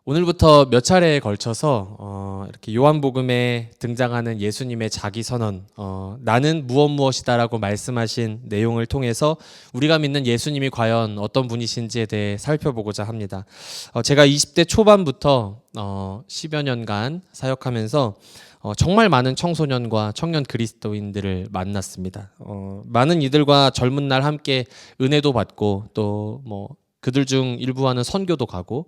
오늘부터 몇 차례에 걸쳐서 이렇게 요한복음에 등장하는 예수님의 자기 선언, 나는 무엇이다라고 말씀하신 내용을 통해서 우리가 믿는 예수님이 과연 어떤 분이신지에 대해 살펴보고자 합니다. 제가 20대 초반부터 10여 년간 사역하면서 정말 많은 청소년과 청년 그리스도인들을 만났습니다. 많은 이들과 젊은 날 함께 은혜도 받고 또 그들 중 일부와는 선교도 가고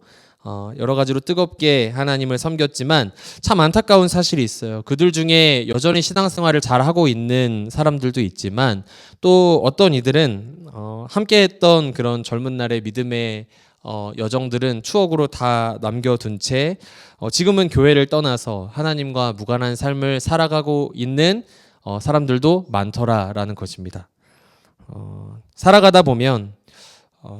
여러 가지로 뜨겁게 하나님을 섬겼지만 참 안타까운 사실이 있어요. 그들 중에 여전히 신앙생활을 잘하고 있는 사람들도 있지만 또 어떤 이들은 함께했던 그런 젊은 날의 믿음의 여정들은 추억으로 다 남겨둔 채 지금은 교회를 떠나서 하나님과 무관한 삶을 살아가고 있는 사람들도 많더라라는 것입니다. 살아가다 보면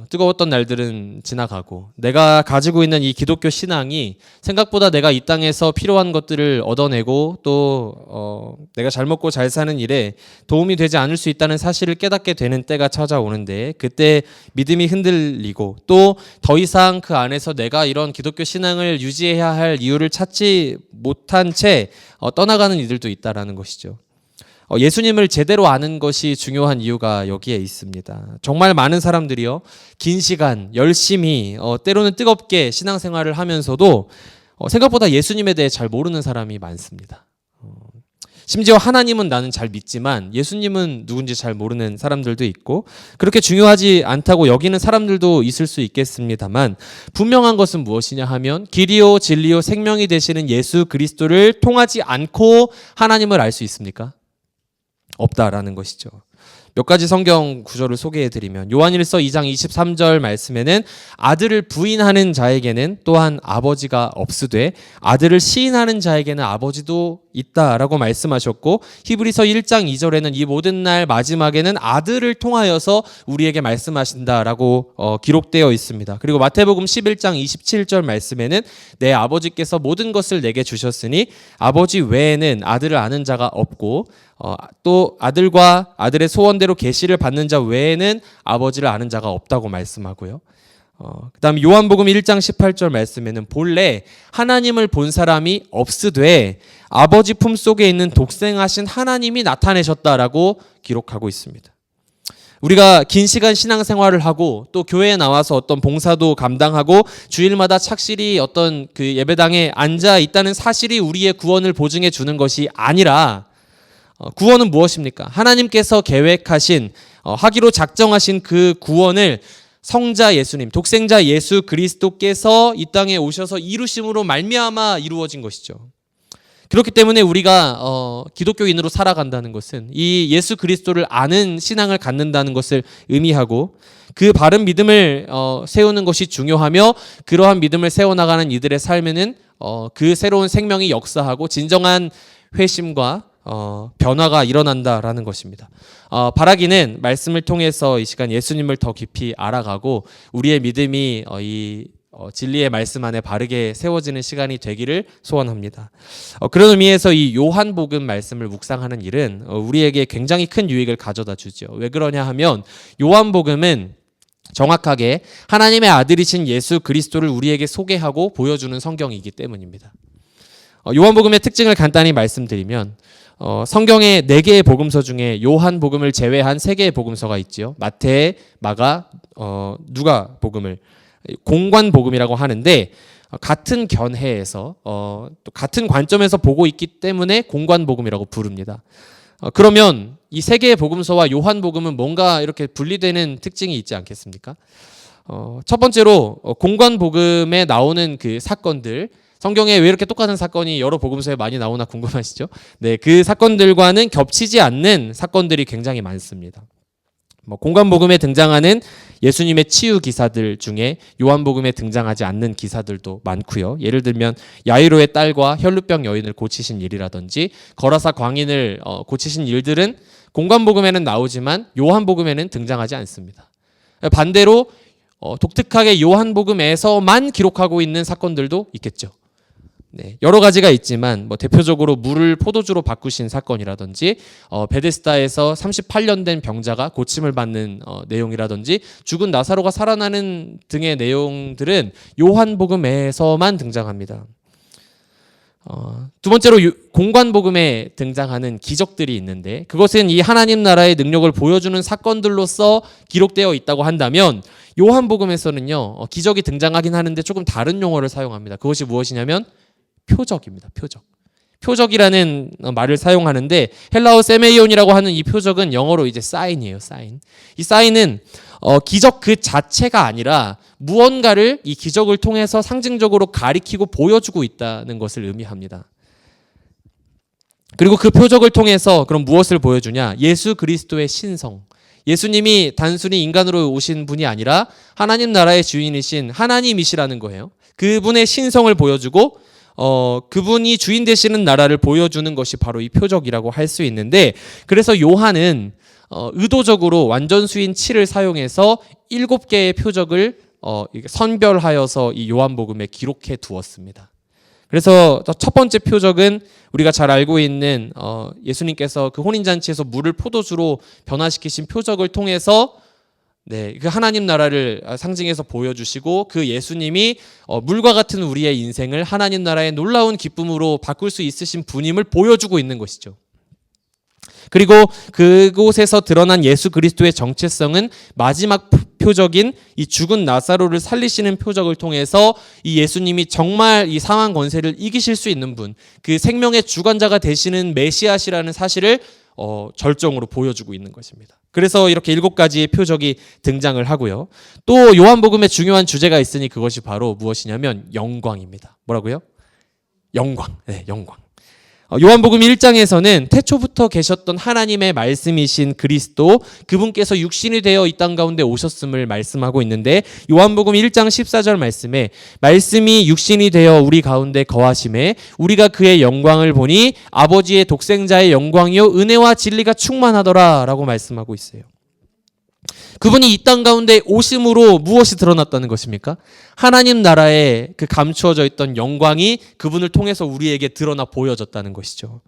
뜨거웠던 날들은 지나가고 내가 가지고 있는 이 기독교 신앙이 생각보다 내가 이 땅에서 필요한 것들을 얻어내고 또 내가 잘 먹고 잘 사는 일에 도움이 되지 않을 수 있다는 사실을 깨닫게 되는 때가 찾아오는데 그때 믿음이 흔들리고 또 더 이상 그 안에서 내가 이런 기독교 신앙을 유지해야 할 이유를 찾지 못한 채 떠나가는 이들도 있다라는 것이죠. 예수님을 제대로 아는 것이 중요한 이유가 여기에 있습니다. 정말 많은 사람들이요, 긴 시간 열심히 때로는 뜨겁게 신앙생활을 하면서도 생각보다 예수님에 대해 잘 모르는 사람이 많습니다. 심지어 하나님은 나는 잘 믿지만 예수님은 누군지 잘 모르는 사람들도 있고 그렇게 중요하지 않다고 여기는 사람들도 있을 수 있겠습니다만 분명한 것은 무엇이냐 하면 길이요 진리요 생명이 되시는 예수 그리스도를 통하지 않고 하나님을 알 수 있습니까? 없다라는 것이죠. 몇 가지 성경 구절을 소개해드리면 요한일서 2장 23절 말씀에는 아들을 부인하는 자에게는 또한 아버지가 없으되 아들을 시인하는 자에게는 아버지도 있다라고 말씀하셨고 히브리서 1장 2절에는 이 모든 날 마지막에는 아들을 통하여서 우리에게 말씀하신다라고 기록되어 있습니다. 그리고 마태복음 11장 27절 말씀에는 내 아버지께서 모든 것을 내게 주셨으니 아버지 외에는 아들을 아는 자가 없고 또 아들과 아들의 소원대로 계시를 받는 자 외에는 아버지를 아는 자가 없다고 말씀하고요. 그 다음에 요한복음 1장 18절 말씀에는 본래 하나님을 본 사람이 없으되 아버지 품속에 있는 독생하신 하나님이 나타내셨다라고 기록하고 있습니다. 우리가 긴 시간 신앙생활을 하고 또 교회에 나와서 어떤 봉사도 감당하고 주일마다 착실히 어떤 그 예배당에 앉아 있다는 사실이 우리의 구원을 보증해 주는 것이 아니라 구원은 무엇입니까? 하나님께서 계획하신 하기로 작정하신 그 구원을 성자 예수님, 독생자 예수 그리스도께서 이 땅에 오셔서 이루심으로 말미암아 이루어진 것이죠. 그렇기 때문에 우리가 기독교인으로 살아간다는 것은 이 예수 그리스도를 아는 신앙을 갖는다는 것을 의미하고 그 바른 믿음을 세우는 것이 중요하며 그러한 믿음을 세워나가는 이들의 삶에는 그 새로운 생명이 역사하고 진정한 회심과 변화가 일어난다라는 것입니다. 바라기는 말씀을 통해서 이 시간 예수님을 더 깊이 알아가고 우리의 믿음이 이 진리의 말씀 안에 바르게 세워지는 시간이 되기를 소원합니다. 그런 의미에서 이 요한복음 말씀을 묵상하는 일은 우리에게 굉장히 큰 유익을 가져다 주죠. 왜 그러냐 하면 요한복음은 정확하게 하나님의 아들이신 예수 그리스도를 우리에게 소개하고 보여주는 성경이기 때문입니다. 요한복음의 특징을 간단히 말씀드리면 성경의 4개의 복음서 중에 요한복음을 제외한 3개의 복음서가 있지요. 마태, 마가, 누가 복음을 공관복음이라고 하는데 같은 견해에서 또 같은 관점에서 보고 있기 때문에 공관복음이라고 부릅니다. 그러면 이 3개의 복음서와 요한복음은 뭔가 이렇게 분리되는 특징이 있지 않겠습니까? 첫 번째로 공관복음에 나오는 그 사건들 성경에 왜 이렇게 똑같은 사건이 여러 복음서에 많이 나오나 궁금하시죠? 네, 그 사건들과는 겹치지 않는 사건들이 굉장히 많습니다. 공관복음에 등장하는 예수님의 치유 기사들 중에 요한복음에 등장하지 않는 기사들도 많고요. 예를 들면 야이로의 딸과 혈루병 여인을 고치신 일이라든지 거라사 광인을 고치신 일들은 공관복음에는 나오지만 요한복음에는 등장하지 않습니다. 반대로 독특하게 요한복음에서만 기록하고 있는 사건들도 있겠죠. 네, 여러 가지가 있지만 뭐 대표적으로 물을 포도주로 바꾸신 사건이라든지 베데스다에서 38년 된 병자가 고침을 받는 내용이라든지 죽은 나사로가 살아나는 등의 내용들은 요한복음에서만 등장합니다. 두 번째로 공관복음에 등장하는 기적들이 있는데 그것은 이 하나님 나라의 능력을 보여주는 사건들로서 기록되어 있다고 한다면 요한복음에서는요 기적이 등장하긴 하는데 조금 다른 용어를 사용합니다. 그것이 무엇이냐면 표적입니다. 표적이라는 말을 사용하는데 헬라어 세메이온이라고 하는 이 표적은 영어로 이제 사인이에요. 사인. 이 사인은 기적 그 자체가 아니라 무언가를 이 기적을 통해서 상징적으로 가리키고 보여주고 있다는 것을 의미합니다. 그리고 그 표적을 통해서 그럼 무엇을 보여주냐? 예수 그리스도의 신성. 예수님이 단순히 인간으로 오신 분이 아니라 하나님 나라의 주인이신 하나님이시라는 거예요. 그분의 신성을 보여주고 그분이 주인 되시는 나라를 보여주는 것이 바로 이 표적이라고 할 수 있는데 그래서 요한은 의도적으로 완전수인 7을 사용해서 7개의 표적을 선별하여서 이 요한복음에 기록해 두었습니다. 그래서 첫 번째 표적은 우리가 잘 알고 있는 예수님께서 그 혼인잔치에서 물을 포도주로 변화시키신 표적을 통해서 그 하나님 나라를 상징해서 보여주시고 그 예수님이 물과 같은 우리의 인생을 하나님 나라의 놀라운 기쁨으로 바꿀 수 있으신 분임을 보여주고 있는 것이죠. 그리고 그곳에서 드러난 예수 그리스도의 정체성은 마지막 표적인 이 죽은 나사로를 살리시는 표적을 통해서 이 예수님이 정말 이 상한 권세를 이기실 수 있는 분, 그 생명의 주관자가 되시는 메시아시라는 사실을 절정으로 보여주고 있는 것입니다. 그래서 이렇게 7가지의 표적이 등장을 하고요. 또 요한복음에 중요한 주제가 있으니 그것이 바로 무엇이냐면 영광입니다. 뭐라고요? 영광. 네, 영광. 요한복음 1장에서는 태초부터 계셨던 하나님의 말씀이신 그리스도 그분께서 육신이 되어 이 땅 가운데 오셨음을 말씀하고 있는데 요한복음 1장 14절 말씀에 말씀이 육신이 되어 우리 가운데 거하심에 우리가 그의 영광을 보니 아버지의 독생자의 영광이요 은혜와 진리가 충만하더라 라고 말씀하고 있어요. 그분이 이 땅 가운데 오심으로 무엇이 드러났다는 것입니까? 하나님 나라에 그 감추어져 있던 영광이 그분을 통해서 우리에게 드러나 보여졌다는 것이죠.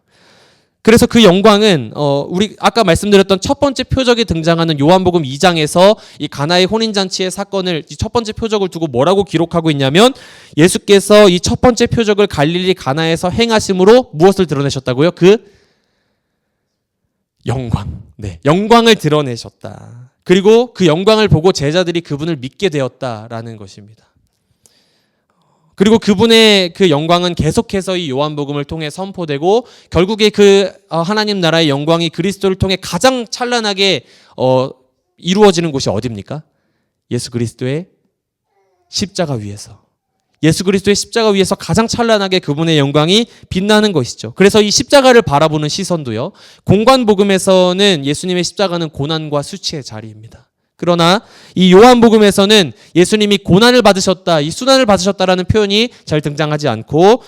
그래서 그 영광은 우리 아까 말씀드렸던 첫 번째 표적이 등장하는 요한복음 2장에서 이 가나의 혼인잔치의 사건을 이 첫 번째 표적을 두고 뭐라고 기록하고 있냐면 예수께서 이 첫 번째 표적을 갈릴리 가나에서 행하심으로 무엇을 드러내셨다고요? 그 영광. 네, 영광을 드러내셨다. 그리고 그 영광을 보고 제자들이 그분을 믿게 되었다라는 것입니다. 그리고 그분의 그 영광은 계속해서 이 요한복음을 통해 선포되고 결국에 그 하나님 나라의 영광이 그리스도를 통해 가장 찬란하게 이루어지는 곳이 어디입니까? 예수 그리스도의 십자가 위에서. 예수 그리스도의 십자가 위에서 가장 찬란하게 그분의 영광이 빛나는 것이죠. 그래서 이 십자가를 바라보는 시선도요. 공관복음에서는 예수님의 십자가는 고난과 수치의 자리입니다. 그러나 이 요한복음에서는 예수님이 고난을 받으셨다, 이 수난을 받으셨다라는 표현이 잘 등장하지 않고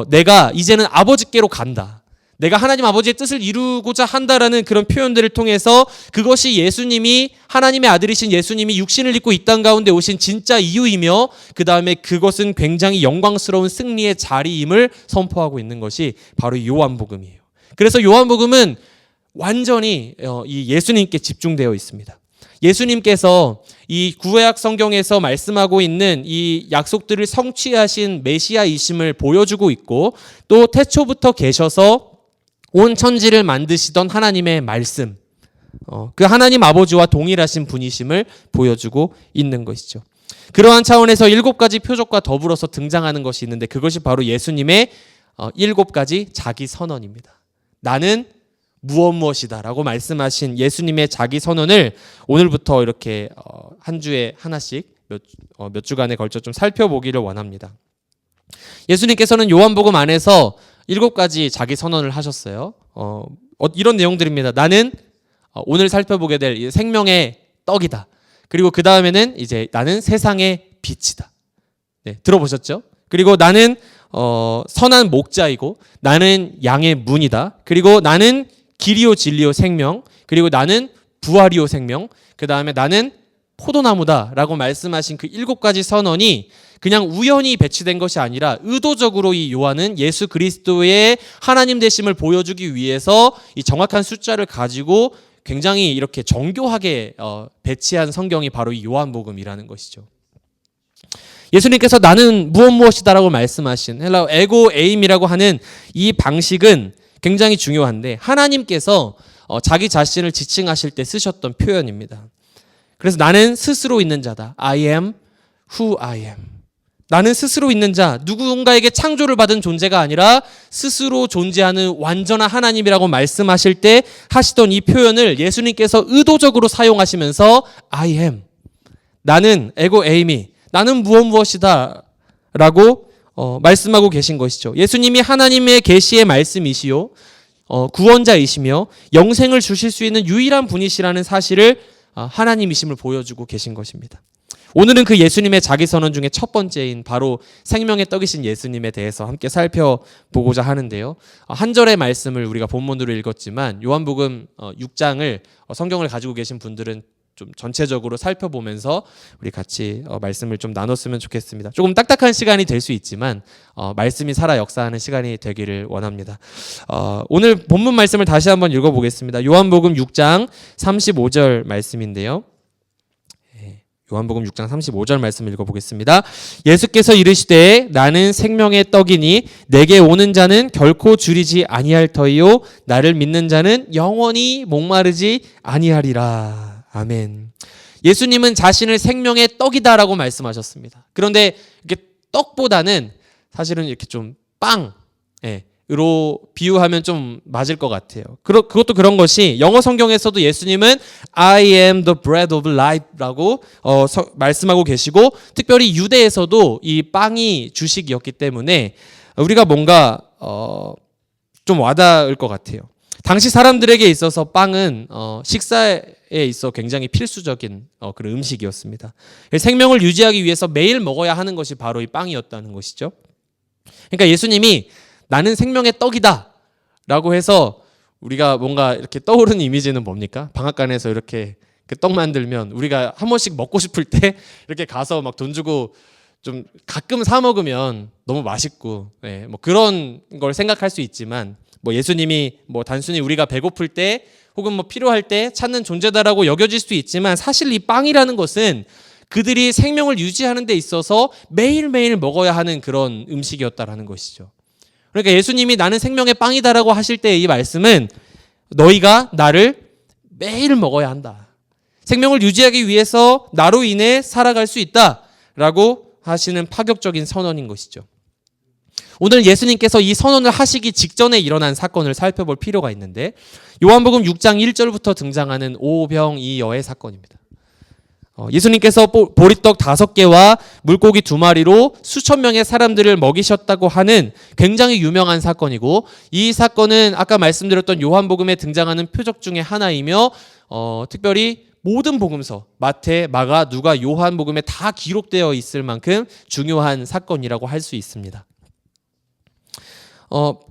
내가 이제는 아버지께로 간다. 내가 하나님 아버지의 뜻을 이루고자 한다라는 그런 표현들을 통해서 그것이 예수님이 하나님의 아들이신 예수님이 육신을 입고 이 땅 가운데 오신 진짜 이유이며 그 다음에 그것은 굉장히 영광스러운 승리의 자리임을 선포하고 있는 것이 바로 요한복음이에요. 그래서 요한복음은 완전히 이 예수님께 집중되어 있습니다. 예수님께서 이 구약 성경에서 말씀하고 있는 이 약속들을 성취하신 메시아이심을 보여주고 있고 또 태초부터 계셔서 온 천지를 만드시던 하나님의 말씀, 그 하나님 아버지와 동일하신 분이심을 보여주고 있는 것이죠. 그러한 차원에서 7가지 표적과 더불어서 등장하는 것이 있는데 그것이 바로 예수님의 7가지 자기 선언입니다. 나는 무엇이다 라고 말씀하신 예수님의 자기 선언을 오늘부터 이렇게 한 주에 하나씩 몇 주간에 걸쳐 좀 살펴보기를 원합니다. 예수님께서는 요한복음 안에서 7가지 자기 선언을 하셨어요. 이런 내용들입니다. 나는 오늘 살펴보게 될 생명의 떡이다. 그리고 그 다음에는 이제 나는 세상의 빛이다. 네, 들어보셨죠? 그리고 나는 선한 목자이고 나는 양의 문이다. 그리고 나는 길이요 진리요 생명. 그리고 나는 부활이요 생명. 그 다음에 나는 포도나무다 라고 말씀하신 그 7가지 선언이 그냥 우연히 배치된 것이 아니라 의도적으로 이 요한은 예수 그리스도의 하나님 되심을 보여주기 위해서 이 정확한 숫자를 가지고 굉장히 이렇게 정교하게 배치한 성경이 바로 이 요한복음이라는 것이죠. 예수님께서 나는 무엇이다라고 말씀하신 헬라어 에고 에임이라고 하는 이 방식은 굉장히 중요한데 하나님께서 자기 자신을 지칭하실 때 쓰셨던 표현입니다. 그래서 나는 스스로 있는 자다. I am who I am. 나는 스스로 있는 자, 누군가에게 창조를 받은 존재가 아니라 스스로 존재하는 완전한 하나님이라고 말씀하실 때 하시던 이 표현을 예수님께서 의도적으로 사용하시면서 I am, 나는 에고 에이미, 나는 무엇이다 라고 말씀하고 계신 것이죠. 예수님이 하나님의 계시의 말씀이시요 구원자이시며 영생을 주실 수 있는 유일한 분이시라는 사실을 하나님이심을 보여주고 계신 것입니다. 오늘은 그 예수님의 자기선언 중에 첫 번째인 바로 생명의 떡이신 예수님에 대해서 함께 살펴보고자 하는데요. 한 절의 말씀을 우리가 본문으로 읽었지만 요한복음 6장을 성경을 가지고 계신 분들은 좀 전체적으로 살펴보면서 우리 같이 말씀을 좀 나눴으면 좋겠습니다. 조금 딱딱한 시간이 될 수 있지만 말씀이 살아 역사하는 시간이 되기를 원합니다. 오늘 본문 말씀을 다시 한번 읽어보겠습니다. 요한복음 6장 35절 말씀인데요. 요한복음 6장 35절 말씀 읽어보겠습니다. 예수께서 이르시되 나는 생명의 떡이니 내게 오는 자는 결코 줄이지 아니할 터이요 나를 믿는 자는 영원히 목마르지 아니하리라. 아멘. 예수님은 자신을 생명의 떡이다라고 말씀하셨습니다. 그런데 이렇게 떡보다는 사실은 이렇게 좀 빵으로 비유하면 좀 맞을 것 같아요. 그것도 그런 것이 영어 성경에서도 예수님은 I am the bread of life라고 말씀하고 계시고 특별히 유대에서도 이 빵이 주식이었기 때문에 우리가 뭔가 좀 와닿을 것 같아요. 당시 사람들에게 있어서 빵은 식사에 있어 굉장히 필수적인 그런 음식이었습니다. 생명을 유지하기 위해서 매일 먹어야 하는 것이 바로 이 빵이었다는 것이죠. 그러니까 예수님이 나는 생명의 떡이다 라고 해서 우리가 뭔가 이렇게 떠오르는 이미지는 뭡니까? 방앗간에서 이렇게 그 떡 만들면 우리가 한 번씩 먹고 싶을 때 이렇게 가서 막 돈 주고 좀 가끔 사 먹으면 너무 맛있고 뭐 그런 걸 생각할 수 있지만 뭐 예수님이 뭐 단순히 우리가 배고플 때 혹은 뭐 필요할 때 찾는 존재다라고 여겨질 수도 있지만 사실 이 빵이라는 것은 그들이 생명을 유지하는 데 있어서 매일매일 먹어야 하는 그런 음식이었다라는 것이죠. 그러니까 예수님이 나는 생명의 빵이다라고 하실 때 이 말씀은 너희가 나를 매일 먹어야 한다. 생명을 유지하기 위해서 나로 인해 살아갈 수 있다라고 하시는 파격적인 선언인 것이죠. 오늘 예수님께서 이 선언을 하시기 직전에 일어난 사건을 살펴볼 필요가 있는데 요한복음 6장 1절부터 등장하는 오병이어의 사건입니다. 예수님께서 보리떡 5개와 물고기 2마리로 수천 명의 사람들을 먹이셨다고 하는 굉장히 유명한 사건이고 이 사건은 아까 말씀드렸던 요한복음에 등장하는 표적 중에 하나이며 특별히 모든 복음서 마태, 마가, 누가, 요한복음에 다 기록되어 있을 만큼 중요한 사건이라고 할 수 있습니다.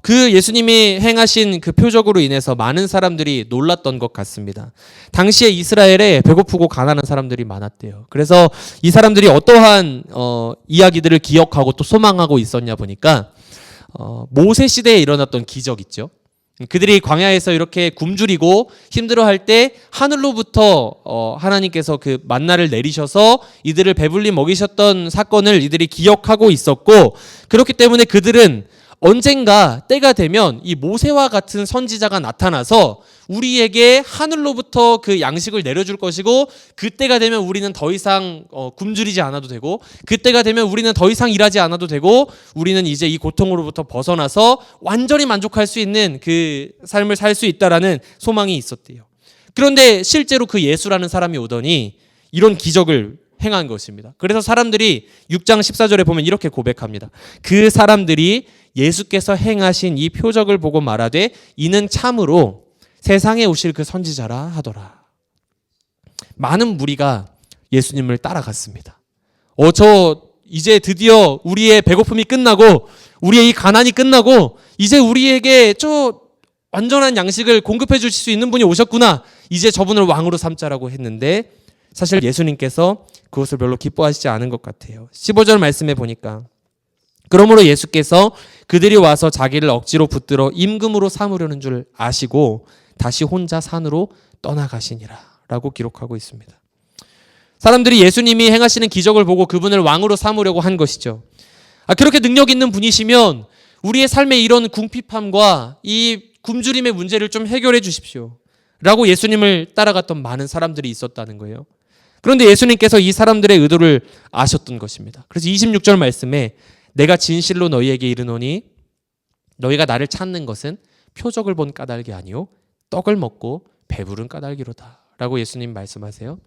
그 예수님이 행하신 그 표적으로 인해서 많은 사람들이 놀랐던 것 같습니다. 당시에 이스라엘에 배고프고 가난한 사람들이 많았대요. 그래서 이 사람들이 어떠한 이야기들을 기억하고 또 소망하고 있었냐 보니까 모세 시대에 일어났던 기적 있죠. 그들이 광야에서 이렇게 굶주리고 힘들어할 때 하늘로부터 하나님께서 그 만나를 내리셔서 이들을 배불리 먹이셨던 사건을 이들이 기억하고 있었고 그렇기 때문에 그들은 언젠가 때가 되면 이 모세와 같은 선지자가 나타나서 우리에게 하늘로부터 그 양식을 내려줄 것이고 그때가 되면 우리는 더 이상 굶주리지 않아도 되고 그때가 되면 우리는 더 이상 일하지 않아도 되고 우리는 이제 이 고통으로부터 벗어나서 완전히 만족할 수 있는 그 삶을 살 수 있다라는 소망이 있었대요. 그런데 실제로 그 예수라는 사람이 오더니 이런 기적을 행한 것입니다. 그래서 사람들이 6장 14절에 보면 이렇게 고백합니다. 그 사람들이 예수께서 행하신 이 표적을 보고 말하되 이는 참으로 세상에 오실 그 선지자라 하더라. 많은 무리가 예수님을 따라갔습니다. 저 이제 드디어 우리의 배고픔이 끝나고 우리의 이 가난이 끝나고 이제 우리에게 저 완전한 양식을 공급해 주실 수 있는 분이 오셨구나. 이제 저분을 왕으로 삼자라고 했는데 사실 예수님께서 그것을 별로 기뻐하시지 않은 것 같아요. 15절 말씀에 보니까 그러므로 예수께서 그들이 와서 자기를 억지로 붙들어 임금으로 삼으려는 줄 아시고 다시 혼자 산으로 떠나가시니라 라고 기록하고 있습니다. 사람들이 예수님이 행하시는 기적을 보고 그분을 왕으로 삼으려고 한 것이죠. 그렇게 능력 있는 분이시면 우리의 삶의 이런 궁핍함과 이 굶주림의 문제를 좀 해결해 주십시오 라고 예수님을 따라갔던 많은 사람들이 있었다는 거예요. 그런데 예수님께서 이 사람들의 의도를 아셨던 것입니다. 그래서 26절 말씀에 내가 진실로 너희에게 이르노니 너희가 나를 찾는 것은 표적을 본 까닭이 아니요 떡을 먹고 배부른 까닭이로다 라고 예수님 말씀하세요.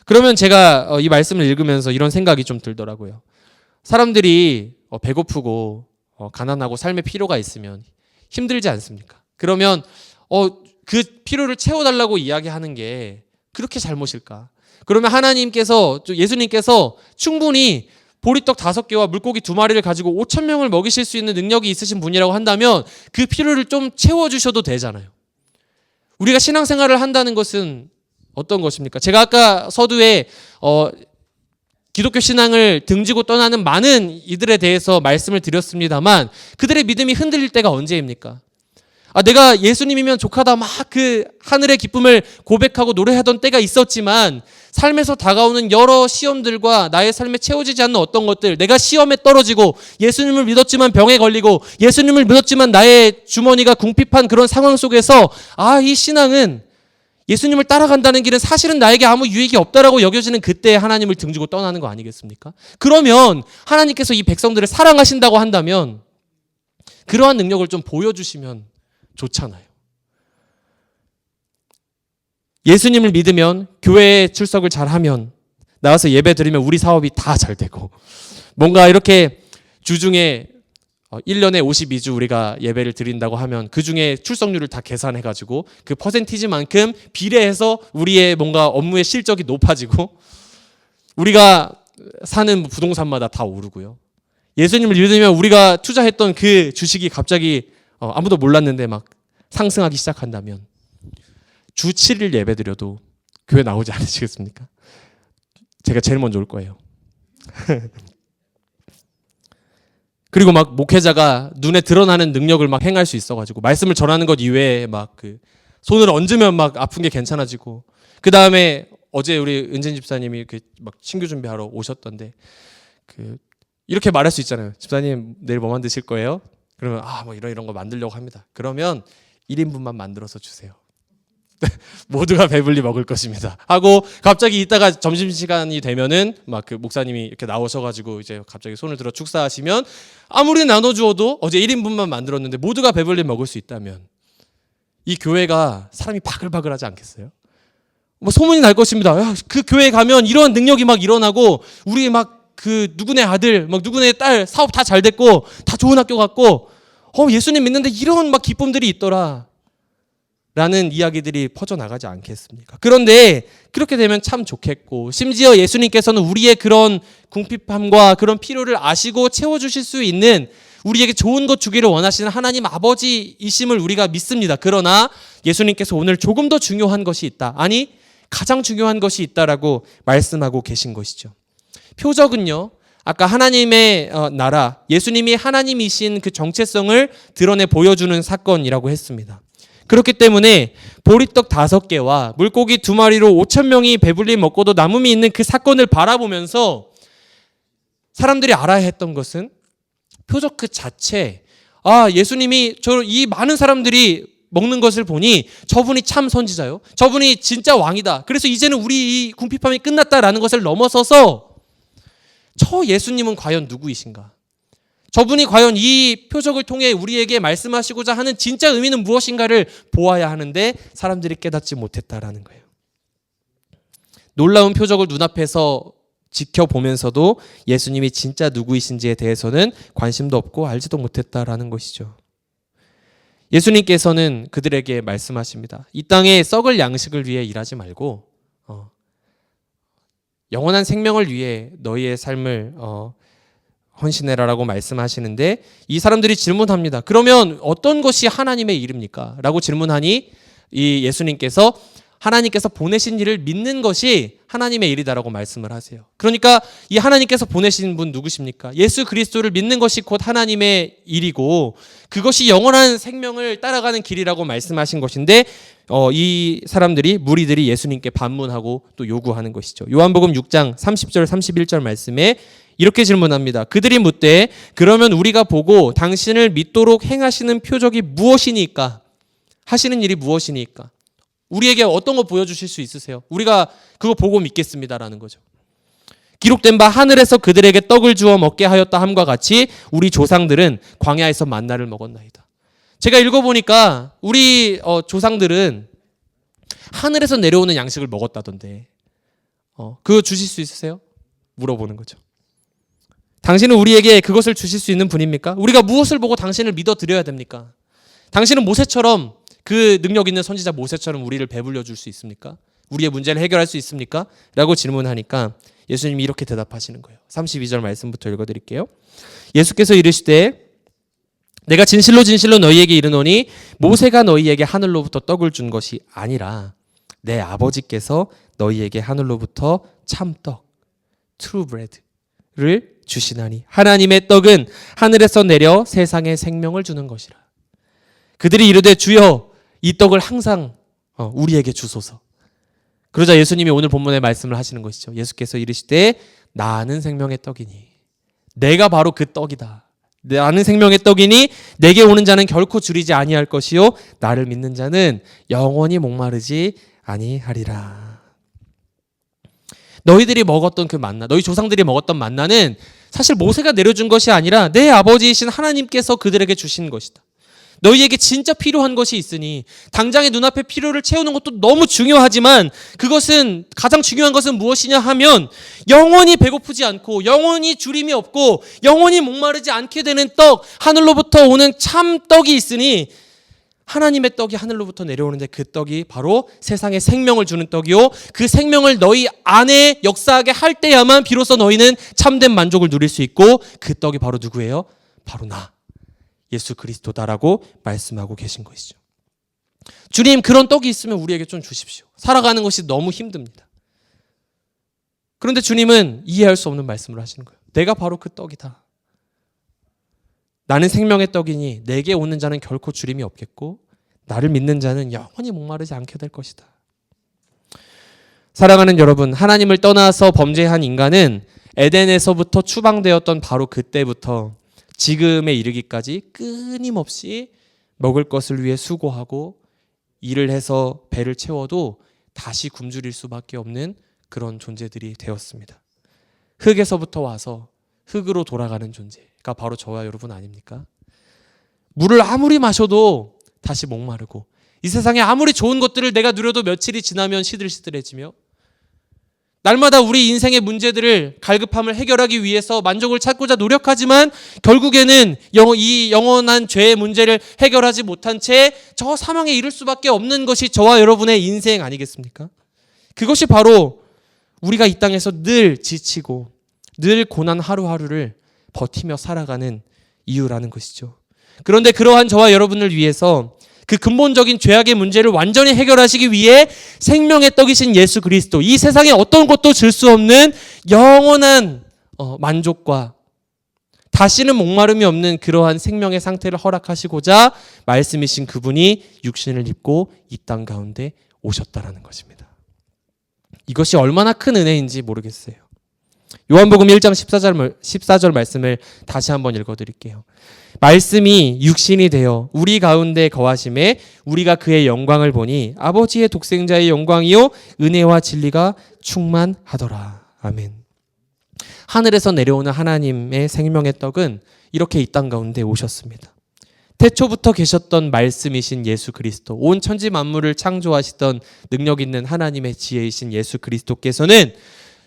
그러면 제가 이 말씀을 읽으면서 이런 생각이 좀 들더라고요. 사람들이 배고프고 가난하고 삶의 필요가 있으면 힘들지 않습니까? 그러면 그 필요를 채워달라고 이야기하는 게 그렇게 잘못일까? 그러면 하나님께서, 예수님께서 충분히 보리떡 5개와 물고기 2마리를 가지고 5,000명을 먹이실 수 있는 능력이 있으신 분이라고 한다면 그 필요를 좀 채워주셔도 되잖아요. 우리가 신앙생활을 한다는 것은 어떤 것입니까? 제가 아까 서두에 기독교 신앙을 등지고 떠나는 많은 이들에 대해서 말씀을 드렸습니다만 그들의 믿음이 흔들릴 때가 언제입니까? 내가 예수님이면 족하다 막 그 하늘의 기쁨을 고백하고 노래하던 때가 있었지만 삶에서 다가오는 여러 시험들과 나의 삶에 채워지지 않는 어떤 것들, 내가 시험에 떨어지고 예수님을 믿었지만 병에 걸리고 예수님을 믿었지만 나의 주머니가 궁핍한 그런 상황 속에서 이 신앙은 예수님을 따라간다는 길은 사실은 나에게 아무 유익이 없다라고 여겨지는 그때 하나님을 등지고 떠나는 거 아니겠습니까? 그러면 하나님께서 이 백성들을 사랑하신다고 한다면 그러한 능력을 좀 보여주시면 좋잖아요. 예수님을 믿으면 교회에 출석을 잘하면 나와서 예배 드리면 우리 사업이 다 잘 되고 뭔가 이렇게 주중에 1년에 52주 우리가 예배를 드린다고 하면 그 중에 출석률을 다 계산해가지고 그 퍼센티지만큼 비례해서 우리의 뭔가 업무의 실적이 높아지고 우리가 사는 부동산마다 다 오르고요. 예수님을 믿으면 우리가 투자했던 그 주식이 갑자기 아무도 몰랐는데 막 상승하기 시작한다면 주 7일 예배 드려도 교회 나오지 않으시겠습니까? 제가 제일 먼저 올 거예요. 그리고 막 목회자가 눈에 드러나는 능력을 막 행할 수 있어가지고 말씀을 전하는 것 이외에 막 그 손을 얹으면 막 아픈 게 괜찮아지고 그 다음에 어제 우리 은진 집사님이 그 막 신규 준비하러 오셨던데 이렇게 말할 수 있잖아요. 집사님 내일 뭐 만드실 거예요? 그러면 뭐 이런 거 만들려고 합니다. 그러면 1인분만 만들어서 주세요. 모두가 배불리 먹을 것입니다. 하고 갑자기 이따가 점심시간이 되면은 막 그 목사님이 이렇게 나오셔가지고 이제 갑자기 손을 들어 축사하시면 아무리 나눠주어도 어제 1인분만 만들었는데 모두가 배불리 먹을 수 있다면 이 교회가 사람이 바글바글하지 않겠어요? 소문이 날 것입니다. 그 교회 가면 이런 능력이 막 일어나고 우리 막 그 누구네 아들, 막 누구네 딸 사업 다 잘 됐고 다 좋은 학교 갔고 예수님 믿는데 이런 막 기쁨들이 있더라. 라는 이야기들이 퍼져나가지 않겠습니까? 그런데 그렇게 되면 참 좋겠고 심지어 예수님께서는 우리의 그런 궁핍함과 그런 필요를 아시고 채워주실 수 있는 우리에게 좋은 것 주기를 원하시는 하나님 아버지이심을 우리가 믿습니다. 그러나 예수님께서 오늘 조금 더 중요한 것이 있다. 아니 가장 중요한 것이 있다라고 말씀하고 계신 것이죠. 표적은요. 아까 하나님의 나라, 예수님이 하나님이신 그 정체성을 드러내 보여주는 사건이라고 했습니다. 그렇기 때문에 보리떡 5개와 물고기 2마리로 5,000명이 배불리 먹고도 남음이 있는 그 사건을 바라보면서 사람들이 알아야 했던 것은 표적 그 자체, 예수님이 이 많은 사람들이 먹는 것을 보니 저분이 참 선지자요. 저분이 진짜 왕이다. 그래서 이제는 우리 이 궁핍함이 끝났다라는 것을 넘어서서 저 예수님은 과연 누구이신가? 저분이 과연 이 표적을 통해 우리에게 말씀하시고자 하는 진짜 의미는 무엇인가를 보아야 하는데 사람들이 깨닫지 못했다라는 거예요. 놀라운 표적을 눈앞에서 지켜보면서도 예수님이 진짜 누구이신지에 대해서는 관심도 없고 알지도 못했다라는 것이죠. 예수님께서는 그들에게 말씀하십니다. 이 땅에 썩을 양식을 위해 일하지 말고 영원한 생명을 위해 너희의 삶을 헌신해라라고 말씀하시는데 이 사람들이 질문합니다. 그러면 어떤 것이 하나님의 일입니까? 라고 질문하니 이 예수님께서 하나님께서 보내신 일을 믿는 것이 하나님의 일이다라고 말씀을 하세요. 그러니까 이 하나님께서 보내신 분 누구십니까? 예수 그리스도를 믿는 것이 곧 하나님의 일이고 그것이 영원한 생명을 따라가는 길이라고 말씀하신 것인데 이 사람들이 무리들이 예수님께 반문하고 또 요구하는 것이죠. 요한복음 6장 30절 31절 말씀에 이렇게 질문합니다. 그들이 묻되 그러면 우리가 보고 당신을 믿도록 행하시는 표적이 무엇이니까? 하시는 일이 무엇이니까? 우리에게 어떤 거 보여주실 수 있으세요? 우리가 그거 보고 믿겠습니다라는 거죠. 기록된 바 하늘에서 그들에게 떡을 주어 먹게 하였다 함과 같이 우리 조상들은 광야에서 만나를 먹었나이다. 제가 읽어보니까 우리 조상들은 하늘에서 내려오는 양식을 먹었다던데 그거 주실 수 있으세요? 물어보는 거죠. 당신은 우리에게 그것을 주실 수 있는 분입니까? 우리가 무엇을 보고 당신을 믿어드려야 됩니까? 당신은 모세처럼 그 능력 있는 선지자 모세처럼 우리를 배불려 줄 수 있습니까? 우리의 문제를 해결할 수 있습니까? 라고 질문하니까 예수님이 이렇게 대답하시는 거예요. 32절 말씀부터 읽어드릴게요. 예수께서 이르시되 내가 진실로 진실로 너희에게 이르노니 모세가 너희에게 하늘로부터 떡을 준 것이 아니라 내 아버지께서 너희에게 하늘로부터 참떡 true bread를 주시나니 하나님의 떡은 하늘에서 내려 세상에 생명을 주는 것이라. 그들이 이르되 주여 이 떡을 항상 우리에게 주소서. 그러자 예수님이 오늘 본문의 말씀을 하시는 것이죠. 예수께서 이르시되 나는 생명의 떡이니 내가 바로 그 떡이다. 나는 생명의 떡이니 내게 오는 자는 결코 줄이지 아니할 것이요 나를 믿는 자는 영원히 목마르지 아니하리라. 너희들이 먹었던 그 만나, 너희 조상들이 먹었던 만나는 사실 모세가 내려준 것이 아니라 내 아버지이신 하나님께서 그들에게 주신 것이다. 너희에게 진짜 필요한 것이 있으니 당장의 눈앞에 필요를 채우는 것도 너무 중요하지만 그것은 가장 중요한 것은 무엇이냐 하면 영원히 배고프지 않고 영원히 주림이 없고 영원히 목마르지 않게 되는 떡, 하늘로부터 오는 참 떡이 있으니 하나님의 떡이 하늘로부터 내려오는데 그 떡이 바로 세상에 생명을 주는 떡이요 그 생명을 너희 안에 역사하게 할 때야만 비로소 너희는 참된 만족을 누릴 수 있고 그 떡이 바로 누구예요? 바로 나 예수 그리스도다라고 말씀하고 계신 것이죠. 주님 그런 떡이 있으면 우리에게 좀 주십시오. 살아가는 것이 너무 힘듭니다. 그런데 주님은 이해할 수 없는 말씀을 하시는 거예요. 내가 바로 그 떡이다. 나는 생명의 떡이니 내게 오는 자는 결코 주림이 없겠고 나를 믿는 자는 영원히 목마르지 않게 될 것이다. 사랑하는 여러분, 하나님을 떠나서 범죄한 인간은 에덴에서부터 추방되었던 바로 그때부터 지금에 이르기까지 끊임없이 먹을 것을 위해 수고하고 일을 해서 배를 채워도 다시 굶주릴 수밖에 없는 그런 존재들이 되었습니다. 흙에서부터 와서 흙으로 돌아가는 존재가 바로 저와 여러분 아닙니까? 물을 아무리 마셔도 다시 목마르고 이 세상에 아무리 좋은 것들을 내가 누려도 며칠이 지나면 시들시들해지며 날마다 우리 인생의 문제들을 갈급함을 해결하기 위해서 만족을 찾고자 노력하지만 결국에는 이 영원한 죄의 문제를 해결하지 못한 채 저 사망에 이를 수밖에 없는 것이 저와 여러분의 인생 아니겠습니까? 그것이 바로 우리가 이 땅에서 늘 지치고 늘 고난 하루하루를 버티며 살아가는 이유라는 것이죠. 그런데 그러한 저와 여러분을 위해서 그 근본적인 죄악의 문제를 완전히 해결하시기 위해 생명의 떡이신 예수 그리스도, 이 세상에 어떤 것도 줄 수 없는 영원한 만족과 다시는 목마름이 없는 그러한 생명의 상태를 허락하시고자 말씀이신 그분이 육신을 입고 이 땅 가운데 오셨다라는 것입니다. 이것이 얼마나 큰 은혜인지 모르겠어요. 요한복음 1장 14절 말씀을 다시 한번 읽어드릴게요. 말씀이 육신이 되어 우리 가운데 거하심에 우리가 그의 영광을 보니 아버지의 독생자의 영광이요 은혜와 진리가 충만하더라. 아멘. 하늘에서 내려오는 하나님의 생명의 떡은 이렇게 이 땅 가운데 오셨습니다. 태초부터 계셨던 말씀이신 예수 그리스도, 온 천지 만물을 창조하시던 능력 있는 하나님의 지혜이신 예수 그리스도께서는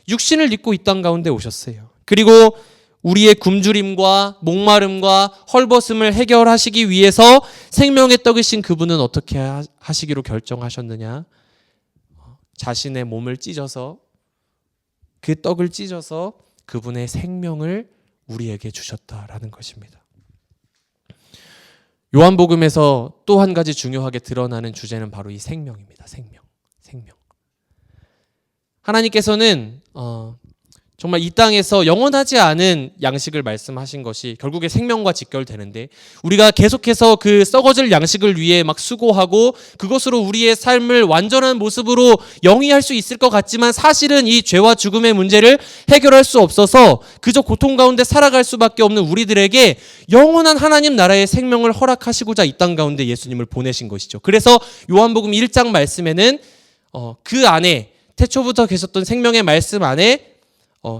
육신을 입고 이 땅 가운데 오셨어요. 그리고 우리의 굶주림과 목마름과 헐벗음을 해결하시기 위해서 생명의 떡이신 그분은 어떻게 하시기로 결정하셨느냐? 자신의 몸을 찢어서 그 떡을 찢어서 그분의 생명을 우리에게 주셨다라는 것입니다. 요한복음에서 또 한 가지 중요하게 드러나는 주제는 바로 이 생명입니다. 생명. 하나님께서는 정말 이 땅에서 영원하지 않은 양식을 말씀하신 것이 결국에 생명과 직결되는데, 우리가 계속해서 그 썩어질 양식을 위해 막 수고하고 그것으로 우리의 삶을 완전한 모습으로 영위할 수 있을 것 같지만, 사실은 이 죄와 죽음의 문제를 해결할 수 없어서 그저 고통 가운데 살아갈 수밖에 없는 우리들에게 영원한 하나님 나라의 생명을 허락하시고자 이 땅 가운데 예수님을 보내신 것이죠. 그래서 요한복음 1장 말씀에는 그 안에 태초부터 계셨던 생명의 말씀 안에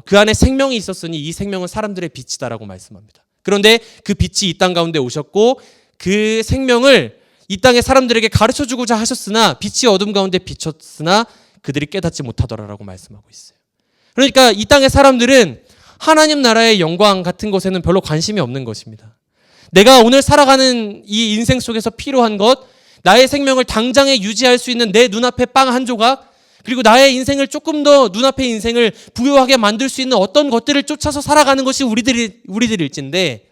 그 안에 생명이 있었으니 이 생명은 사람들의 빛이다라고 말씀합니다. 그런데 그 빛이 이 땅 가운데 오셨고 그 생명을 이 땅의 사람들에게 가르쳐주고자 하셨으나 빛이 어둠 가운데 비쳤으나 그들이 깨닫지 못하더라라고 말씀하고 있어요. 그러니까 이 땅의 사람들은 하나님 나라의 영광 같은 것에는 별로 관심이 없는 것입니다. 내가 오늘 살아가는 이 인생 속에서 필요한 것, 나의 생명을 당장에 유지할 수 있는 내 눈앞에 빵 한 조각, 그리고 나의 인생을 조금 더 눈앞의 인생을 부유하게 만들 수 있는 어떤 것들을 쫓아서 살아가는 것이 우리들일진데,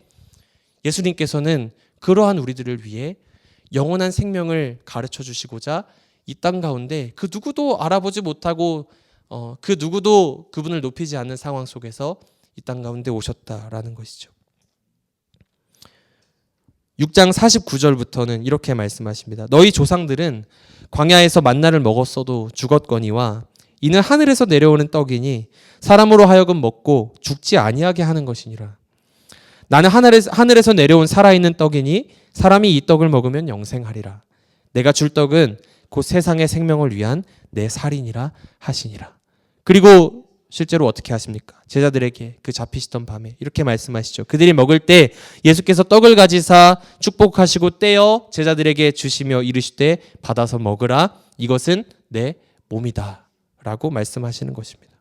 예수님께서는 그러한 우리들을 위해 영원한 생명을 가르쳐 주시고자 이 땅 가운데 그 누구도 알아보지 못하고 그 누구도 그분을 높이지 않는 상황 속에서 이 땅 가운데 오셨다라는 것이죠. 6장 49절부터는 이렇게 말씀하십니다. 너희 조상들은 광야에서 만나를 먹었어도 죽었거니와 이는 하늘에서 내려오는 떡이니 사람으로 하여금 먹고 죽지 아니하게 하는 것이니라. 나는 하늘에서 내려온 살아있는 떡이니 사람이 이 떡을 먹으면 영생하리라. 내가 줄 떡은 곧 세상의 생명을 위한 내 살이니라 하시니라. 그리고 실제로 어떻게 하십니까? 제자들에게 그 잡히시던 밤에 이렇게 말씀하시죠. 그들이 먹을 때 예수께서 떡을 가지사 축복하시고 떼어 제자들에게 주시며 이르시되 받아서 먹으라. 이것은 내 몸이다 라고 말씀하시는 것입니다.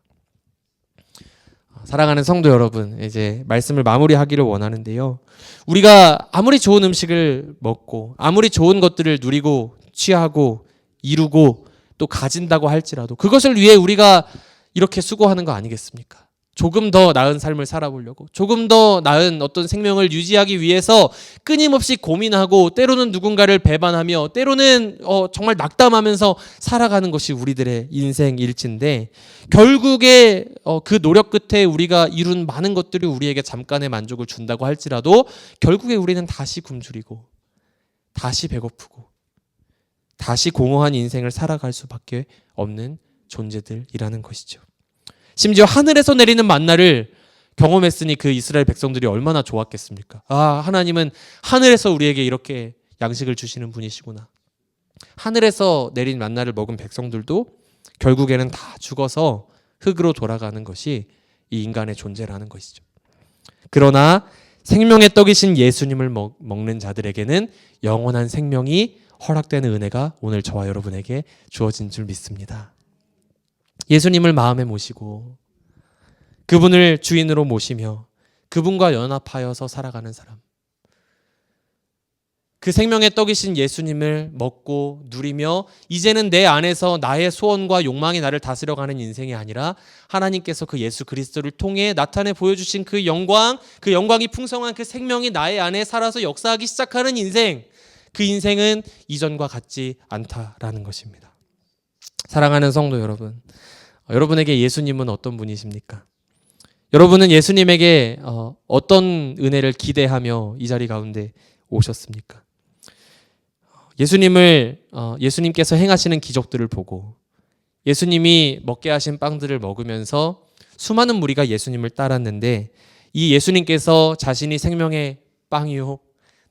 사랑하는 성도 여러분, 이제 말씀을 마무리하기를 원하는데요. 우리가 아무리 좋은 음식을 먹고 아무리 좋은 것들을 누리고 취하고 이루고 또 가진다고 할지라도 그것을 위해 우리가 이렇게 수고하는 거 아니겠습니까? 조금 더 나은 삶을 살아보려고, 조금 더 나은 어떤 생명을 유지하기 위해서 끊임없이 고민하고 때로는 누군가를 배반하며 때로는 정말 낙담하면서 살아가는 것이 우리들의 인생 일지인데, 결국에 그 노력 끝에 우리가 이룬 많은 것들이 우리에게 잠깐의 만족을 준다고 할지라도 결국에 우리는 다시 굶주리고 다시 배고프고 다시 공허한 인생을 살아갈 수밖에 없는 존재들이라는 것이죠. 심지어 하늘에서 내리는 만나를 경험했으니 그 이스라엘 백성들이 얼마나 좋았겠습니까? 아, 하나님은 하늘에서 우리에게 이렇게 양식을 주시는 분이시구나. 하늘에서 내린 만나를 먹은 백성들도 결국에는 다 죽어서 흙으로 돌아가는 것이 이 인간의 존재라는 것이죠. 그러나 생명의 떡이신 예수님을 먹는 자들에게는 영원한 생명이 허락되는 은혜가 오늘 저와 여러분에게 주어진 줄 믿습니다. 예수님을 마음에 모시고 그분을 주인으로 모시며 그분과 연합하여서 살아가는 사람, 그 생명의 떡이신 예수님을 먹고 누리며 이제는 내 안에서 나의 소원과 욕망이 나를 다스려가는 인생이 아니라 하나님께서 그 예수 그리스도를 통해 나타내 보여주신 그 영광이 풍성한 그 생명이 나의 안에 살아서 역사하기 시작하는 인생, 그 인생은 이전과 같지 않다라는 것입니다. 사랑하는 성도 여러분, 여러분에게 예수님은 어떤 분이십니까? 여러분은 예수님에게 어떤 은혜를 기대하며 이 자리 가운데 오셨습니까? 예수님께서 행하시는 기적들을 보고 예수님이 먹게 하신 빵들을 먹으면서 수많은 무리가 예수님을 따랐는데, 이 예수님께서 자신이 생명의 빵이요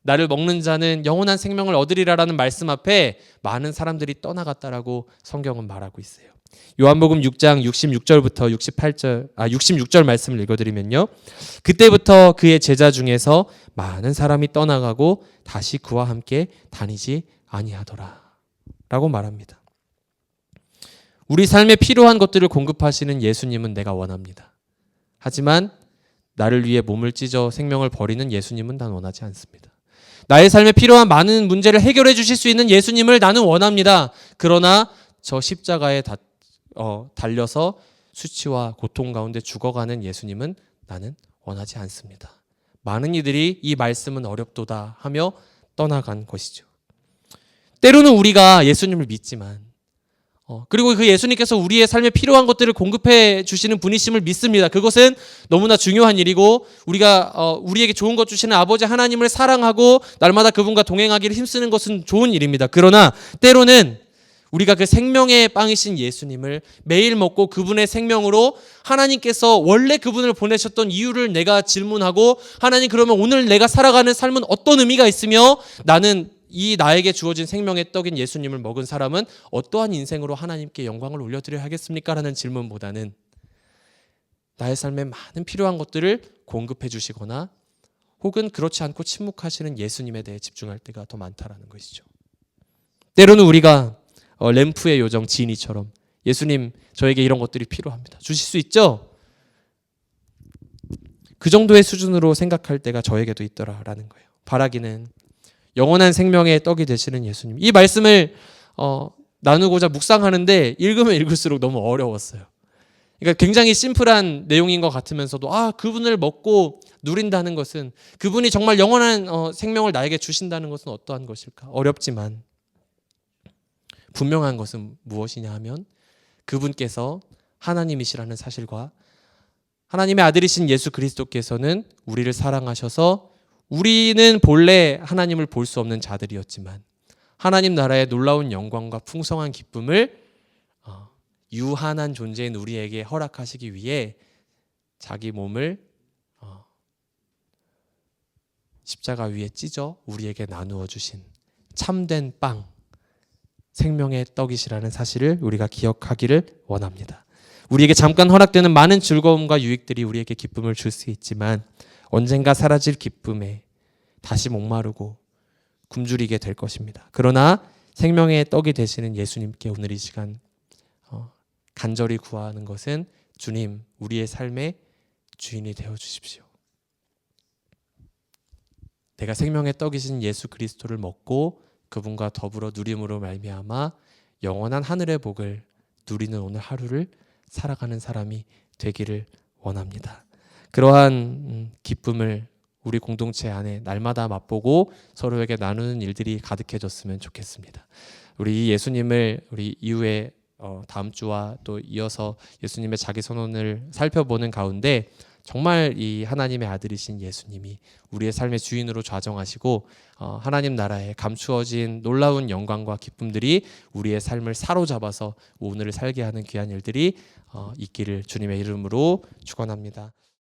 나를 먹는 자는 영원한 생명을 얻으리라라는 말씀 앞에 많은 사람들이 떠나갔다라고 성경은 말하고 있어요. 요한복음 6장 66절부터 66절 말씀을 읽어드리면요. 그때부터 그의 제자 중에서 많은 사람이 떠나가고 다시 그와 함께 다니지 아니하더라 라고 말합니다. 우리 삶에 필요한 것들을 공급하시는 예수님은 내가 원합니다. 하지만 나를 위해 몸을 찢어 생명을 버리는 예수님은 난 원하지 않습니다. 나의 삶에 필요한 많은 문제를 해결해 주실 수 있는 예수님을 나는 원합니다. 그러나 저 십자가에 달려서 수치와 고통 가운데 죽어가는 예수님은 나는 원하지 않습니다. 많은 이들이 이 말씀은 어렵도다 하며 떠나간 것이죠. 때로는 우리가 예수님을 믿지만 그리고 그 예수님께서 우리의 삶에 필요한 것들을 공급해 주시는 분이심을 믿습니다. 그것은 너무나 중요한 일이고 우리가 우리에게 좋은 것 주시는 아버지 하나님을 사랑하고 날마다 그분과 동행하기를 힘쓰는 것은 좋은 일입니다. 그러나 때로는 우리가 그 생명의 빵이신 예수님을 매일 먹고 그분의 생명으로 하나님께서 원래 그분을 보내셨던 이유를 내가 질문하고 하나님 그러면 오늘 내가 살아가는 삶은 어떤 의미가 있으며 나는 이 나에게 주어진 생명의 떡인 예수님을 먹은 사람은 어떠한 인생으로 하나님께 영광을 올려드려야 하겠습니까? 라는 질문보다는 나의 삶에 많은 필요한 것들을 공급해 주시거나 혹은 그렇지 않고 침묵하시는 예수님에 대해 집중할 때가 더 많다라는 것이죠. 때로는 우리가 램프의 요정 지니처럼 예수님 저에게 이런 것들이 필요합니다. 주실 수 있죠? 그 정도의 수준으로 생각할 때가 저에게도 있더라라는 거예요. 바라기는 영원한 생명의 떡이 되시는 예수님. 이 말씀을 나누고자 묵상하는데 읽으면 읽을수록 너무 어려웠어요. 그러니까 굉장히 심플한 내용인 것 같으면서도 그분을 먹고 누린다는 것은 그분이 정말 영원한 생명을 나에게 주신다는 것은 어떠한 것일까? 어렵지만 분명한 것은 무엇이냐 하면 그분께서 하나님이시라는 사실과 하나님의 아들이신 예수 그리스도께서는 우리를 사랑하셔서 우리는 본래 하나님을 볼 수 없는 자들이었지만 하나님 나라의 놀라운 영광과 풍성한 기쁨을 유한한 존재인 우리에게 허락하시기 위해 자기 몸을 십자가 위에 찢어 우리에게 나누어 주신 참된 빵, 생명의 떡이시라는 사실을 우리가 기억하기를 원합니다. 우리에게 잠깐 허락되는 많은 즐거움과 유익들이 우리에게 기쁨을 줄 수 있지만 언젠가 사라질 기쁨에 다시 목마르고 굶주리게 될 것입니다. 그러나 생명의 떡이 되시는 예수님께 오늘 이 시간 간절히 구하는 것은 주님, 우리의 삶의 주인이 되어 주십시오. 내가 생명의 떡이신 예수 그리스도를 먹고 그분과 더불어 누림으로 말미암아 영원한 하늘의 복을 누리는 오늘 하루를 살아가는 사람이 되기를 원합니다. 그러한 기쁨을 우리 공동체 안에 날마다 맛보고 서로에게 나누는 일들이 가득해졌으면 좋겠습니다. 우리 예수님을 우리 이후에 다음 주와 또 이어서 예수님의 자기 선언을 살펴보는 가운데 정말 이 하나님의 아들이신 예수님이 우리의 삶의 주인으로 좌정하시고 하나님 나라에 감추어진 놀라운 영광과 기쁨들이 우리의 삶을 사로잡아서 오늘을 살게 하는 귀한 일들이 있기를 주님의 이름으로 축원합니다.